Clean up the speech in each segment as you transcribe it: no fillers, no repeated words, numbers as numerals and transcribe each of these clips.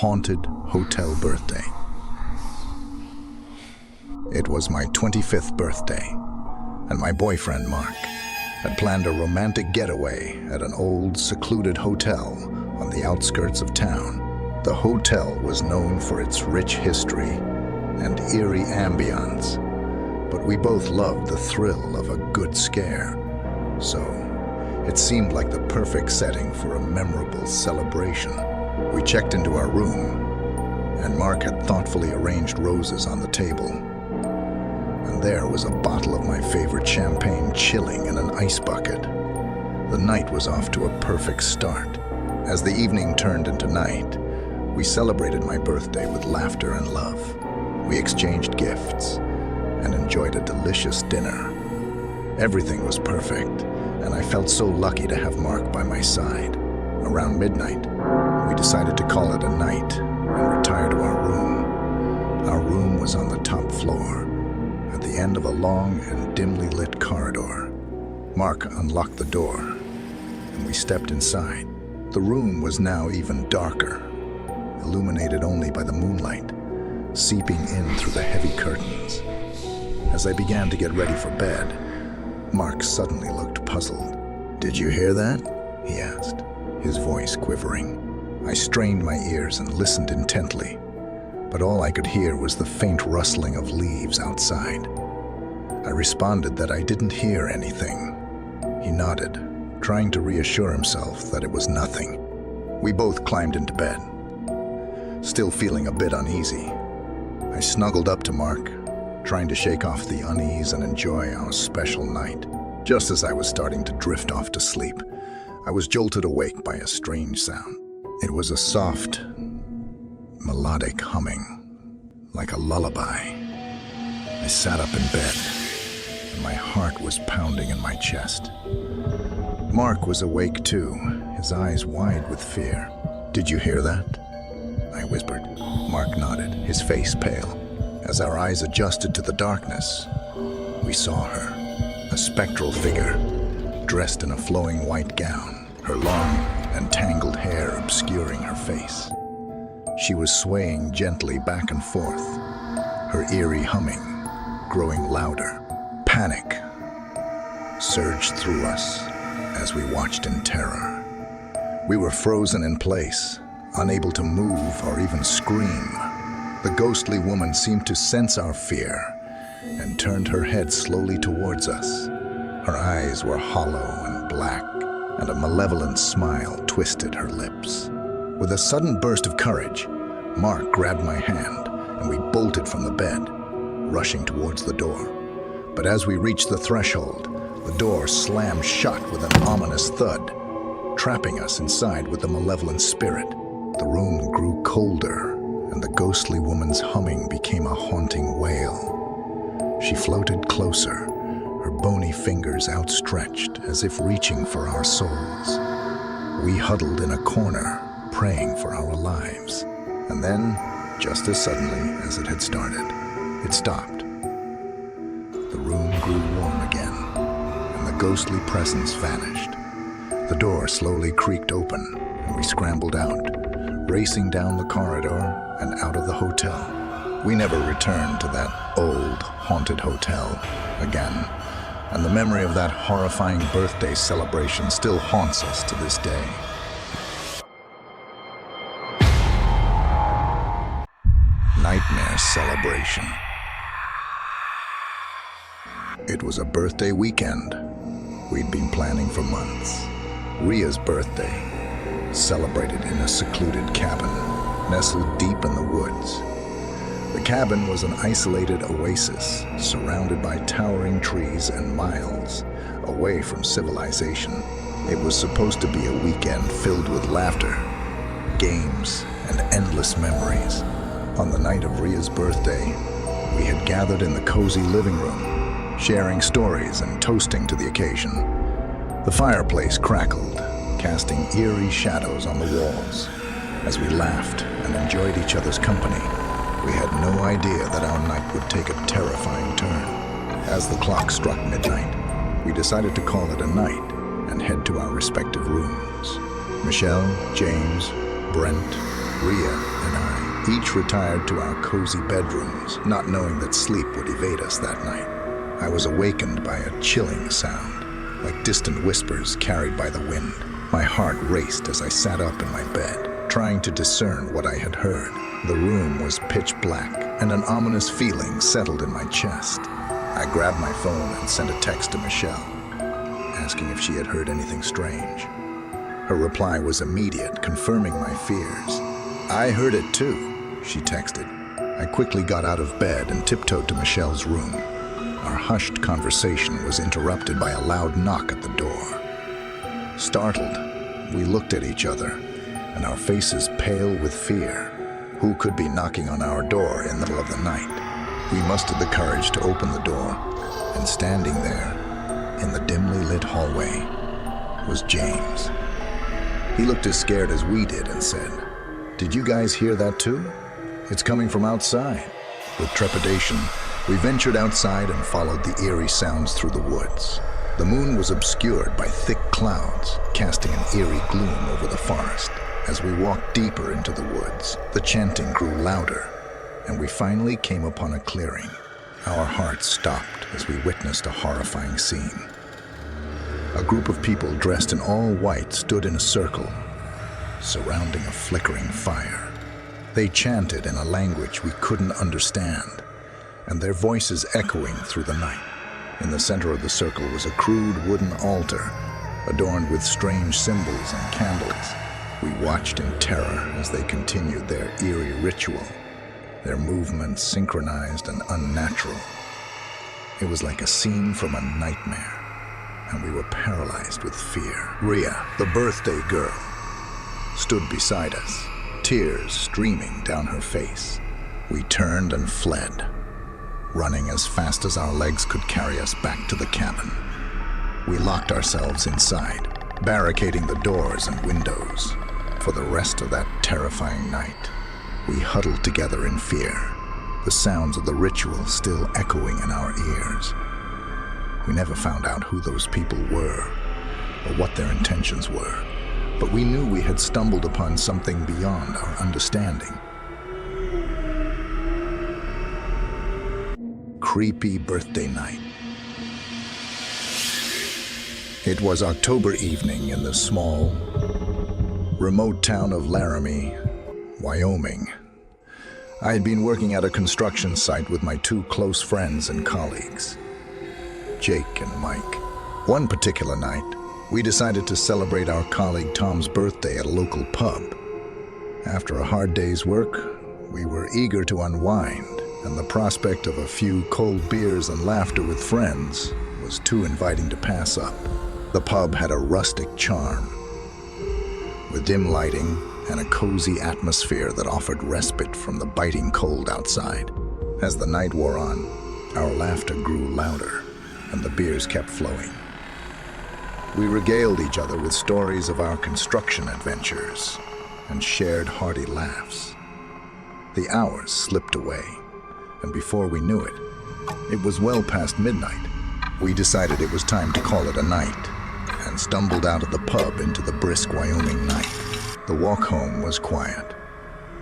haunted hotel birthday. It was my 25th birthday, and my boyfriend, Mark, had planned a romantic getaway at an old, secluded hotel on the outskirts of town. The hotel was known for its rich history and eerie ambience, but we both loved the thrill of a good scare, so it seemed like the perfect setting for a memorable celebration. We checked into our room, and Mark had thoughtfully arranged roses on the table. And there was a bottle of my favorite champagne chilling in an ice bucket. The night was off to a perfect start. As the evening turned into night, we celebrated my birthday with laughter and love. We exchanged gifts and enjoyed a delicious dinner. Everything was perfect, and I felt so lucky to have Mark by my side. Around midnight, we decided to call it a night and retire to our room. Our room was on the top floor, at the end of a long and dimly lit corridor. Mark unlocked the door, and we stepped inside. The room was now even darker, illuminated only by the moonlight, seeping in through the heavy curtains. As I began to get ready for bed, Mark suddenly looked puzzled. "Did you hear that?" he asked, his voice quivering. I strained my ears and listened intently, but all I could hear was the faint rustling of leaves outside. I responded that I didn't hear anything. He nodded, trying to reassure himself that it was nothing. We both climbed into bed, still feeling a bit uneasy. I snuggled up to Mark, trying to shake off the unease and enjoy our special night. Just as I was starting to drift off to sleep, I was jolted awake by a strange sound. It was a soft, melodic humming, like a lullaby. I sat up in bed, and my heart was pounding in my chest. Mark was awake too, his eyes wide with fear. "Did you hear that?" I whispered. Mark nodded, his face pale. As our eyes adjusted to the darkness, we saw her, a spectral figure, dressed in a flowing white gown, her long and tangled hair obscuring her face. She was swaying gently back and forth, her eerie humming growing louder. Panic surged through us as we watched in terror. We were frozen in place, unable to move or even scream. The ghostly woman seemed to sense our fear and turned her head slowly towards us. Her eyes were hollow and black, and a malevolent smile twisted her lips. With a sudden burst of courage, Mark grabbed my hand, and we bolted from the bed, rushing towards the door. But as we reached the threshold, the door slammed shut with an ominous thud, trapping us inside with the malevolent spirit. The room grew colder, and the ghostly woman's humming became a haunting wail. She floated closer, her bony fingers outstretched as if reaching for our souls. We huddled in a corner, praying for our lives. And then, just as suddenly as it had started, it stopped. The room grew warm again, and the ghostly presence vanished. The door slowly creaked open, and we scrambled out, racing down the corridor and out of the hotel. We never returned to that old, haunted hotel again, and the memory of that horrifying birthday celebration still haunts us to this day. Nightmare celebration. It was a birthday weekend we'd been planning for months. Ria's birthday, celebrated in a secluded cabin, nestled deep in the woods. The cabin was an isolated oasis, surrounded by towering trees and miles away from civilization. It was supposed to be a weekend filled with laughter, games, and endless memories. On the night of Ria's birthday, we had gathered in the cozy living room, sharing stories and toasting to the occasion. The fireplace crackled, casting eerie shadows on the walls. As we laughed and enjoyed each other's company, we had no idea that our night would take a terrifying turn. As the clock struck midnight, we decided to call it a night and head to our respective rooms. Michelle, James, Brent, Rhea and I each retired to our cozy bedrooms, not knowing that sleep would evade us that night. I was awakened by a chilling sound, like distant whispers carried by the wind. My heart raced as I sat up in my bed, trying to discern what I had heard. The room was pitch black, and an ominous feeling settled in my chest. I grabbed my phone and sent a text to Michelle, asking if she had heard anything strange. Her reply was immediate, confirming my fears. "I heard it too," she texted. I quickly got out of bed and tiptoed to Michelle's room. Our hushed conversation was interrupted by a loud knock at the door. Startled, we looked at each other, and our faces pale with fear. Who could be knocking on our door in the middle of the night? We mustered the courage to open the door, and standing there, in the dimly lit hallway, was James. He looked as scared as we did and said, "Did you guys hear that too? It's coming from outside." With trepidation, we ventured outside and followed the eerie sounds through the woods. The moon was obscured by thick clouds, casting an eerie gloom over the forest. As we walked deeper into the woods, the chanting grew louder, and we finally came upon a clearing. Our hearts stopped as we witnessed a horrifying scene. A group of people dressed in all white stood in a circle, surrounding a flickering fire. They chanted in a language we couldn't understand, and their voices echoing through the night. In the center of the circle was a crude wooden altar, adorned with strange symbols and candles. We watched in terror as they continued their eerie ritual, their movements synchronized and unnatural. It was like a scene from a nightmare, and we were paralyzed with fear. Rhea, the birthday girl, stood beside us, tears streaming down her face. We turned and fled, running as fast as our legs could carry us back to the cabin. We locked ourselves inside, barricading the doors and windows. For the rest of that terrifying night, we huddled together in fear, the sounds of the ritual still echoing in our ears. We never found out who those people were or what their intentions were, but we knew we had stumbled upon something beyond our understanding. Creepy birthday night. It was October evening in the small, remote town of Laramie, Wyoming. I had been working at a construction site with my two close friends and colleagues, Jake and Mike. One particular night, we decided to celebrate our colleague Tom's birthday at a local pub. After a hard day's work, we were eager to unwind, and the prospect of a few cold beers and laughter with friends was too inviting to pass up. The pub had a rustic charm, with dim lighting and a cozy atmosphere that offered respite from the biting cold outside. As the night wore on, our laughter grew louder, and the beers kept flowing. We regaled each other with stories of our construction adventures and shared hearty laughs. The hours slipped away, and before we knew it, it was well past midnight. We decided it was time to call it a night, and stumbled out of the pub into the brisk Wyoming night. The walk home was quiet,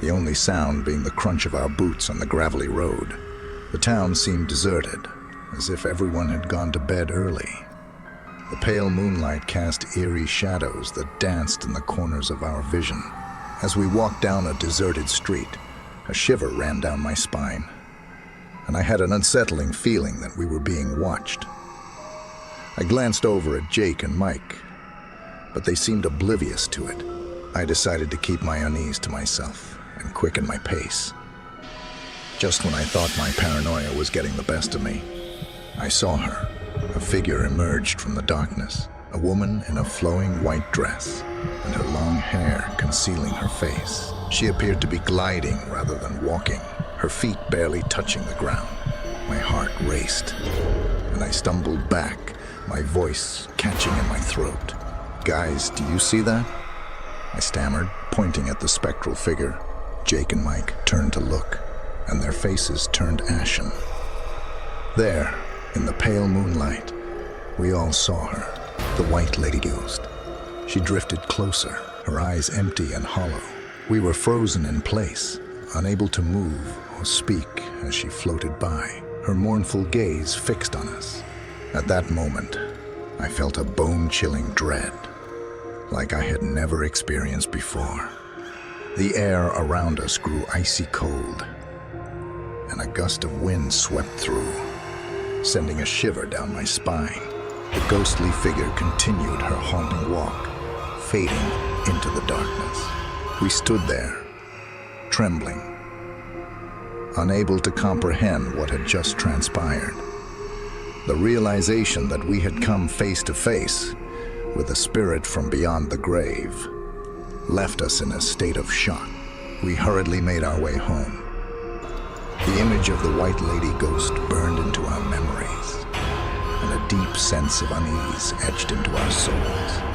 the only sound being the crunch of our boots on the gravelly road. The town seemed deserted, as if everyone had gone to bed early. The pale moonlight cast eerie shadows that danced in the corners of our vision. As we walked down a deserted street, a shiver ran down my spine, and I had an unsettling feeling that we were being watched. I glanced over at Jake and Mike, but they seemed oblivious to it. I decided to keep my unease to myself and quicken my pace. Just when I thought my paranoia was getting the best of me, I saw her. A figure emerged from the darkness, a woman in a flowing white dress, and her long hair concealing her face. She appeared to be gliding rather than walking, her feet barely touching the ground. My heart raced, and I stumbled back, my voice catching in my throat. "Guys, do you see that?" I stammered, pointing at the spectral figure. Jake and Mike turned to look, and their faces turned ashen. There, in the pale moonlight, we all saw her, the white lady ghost. She drifted closer, her eyes empty and hollow, We were frozen in place, unable to move or speak as she floated by, her mournful gaze fixed on us. At that moment, I felt a bone-chilling dread, like I had never experienced before. The air around us grew icy cold, and a gust of wind swept through, sending a shiver down my spine. The ghostly figure continued her haunting walk, fading into the darkness. We stood there, trembling, unable to comprehend what had just transpired. The realization that we had come face to face with a spirit from beyond the grave left us in a state of shock. We hurriedly made our way home. The image of the White Lady ghost burned into our memories, and a deep sense of unease etched into our souls.